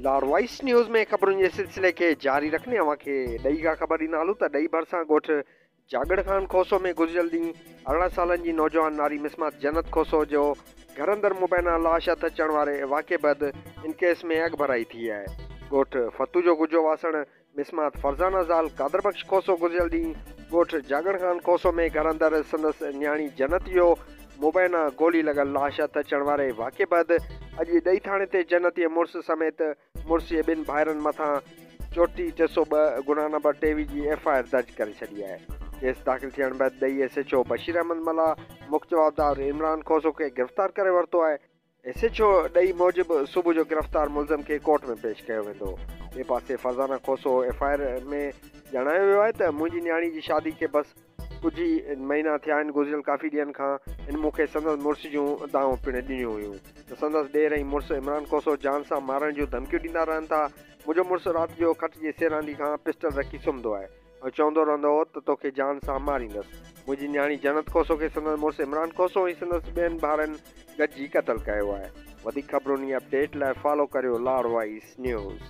लारवाइस news में ख़बरुनि जे सिलसिले खे जारी रखने अव्हां खे ॾही खां ख़बर ॾींदा हलूं त ॾही भरिसां ॻोठु जागड़ खान खोसो में गुज़िरियल ॾींहुं 18 सालनि जी नौजवान नारी मिसमात जन्नत खोसो जो घर अंदरि मुबैना लाश हथ अचण वारे वाक़े बैदि इन केस में अॻु भराई थी आहे। ॻोठु फतू जो गुजो वासण मिसमात फरज़ाना ज़ाल कादर बख़्श खोसो गुज़िरियल ॾींहुं ॻोठु जागड़ खान खोसो में घर अंदरि संदसि न्याणी जन्नत जो मुबैना गोली लॻल लाश हथ अचण वारे वाक़े बैदि अॼु ॾही थाणे ते जन्नत जे मुड़ुसु समेत मुड़ुस जे ॿिनि भाइरनि मथां 34/302 गुनाह नंबर 23 जी FIR दर्ज करे छॾी आहे। केस दाख़िल थियण बैदि ॾही SHO बशीर अहमद मला मुख्य जवाबदार इमरान खोसो खे गिरफ़्तार करे वरितो आहे। SHO ॾही मूजिबि सुबुह जो गिरफ़्तार मुलज़िम खे कोर्ट में पेश कयो वेंदो। ॿिए पासे फरज़ाना खोसो FIR में ॼाणायो वियो आहे त मुंहिंजी न्याणी जी शादी खे बसि कुझु ई महीना थिया आहिनि। गुज़िरियल काफ़ी ॾींहंनि खां इन मूंखे संदसि मुड़ुस जूं दाऊं पिणु ॾिनियूं हुयूं त संदसि ॾेर ऐं मुड़ुसु इमरान खोसो जान सां मारण जूं धमकियूं ॾींदा रहनि था। मुंहिंजो मुड़ुसु राति जो खट जे सेरांदी खां पिस्टल रखी सुम्हंदो आहे ऐं चवंदो रहंदो हो त तोखे जान सां मारींदसि। मुंहिंजी न्याणी जन्नत खोसो खे संदसि मुड़ुसु इमरान खोसो ऐं संदसि ॿियनि भाउरनि गॾिजी क़तलु कयो आहे। वधीक ख़बरुनि अपडेट लाइ फॉलो करियो लारवाइस न्यूज़।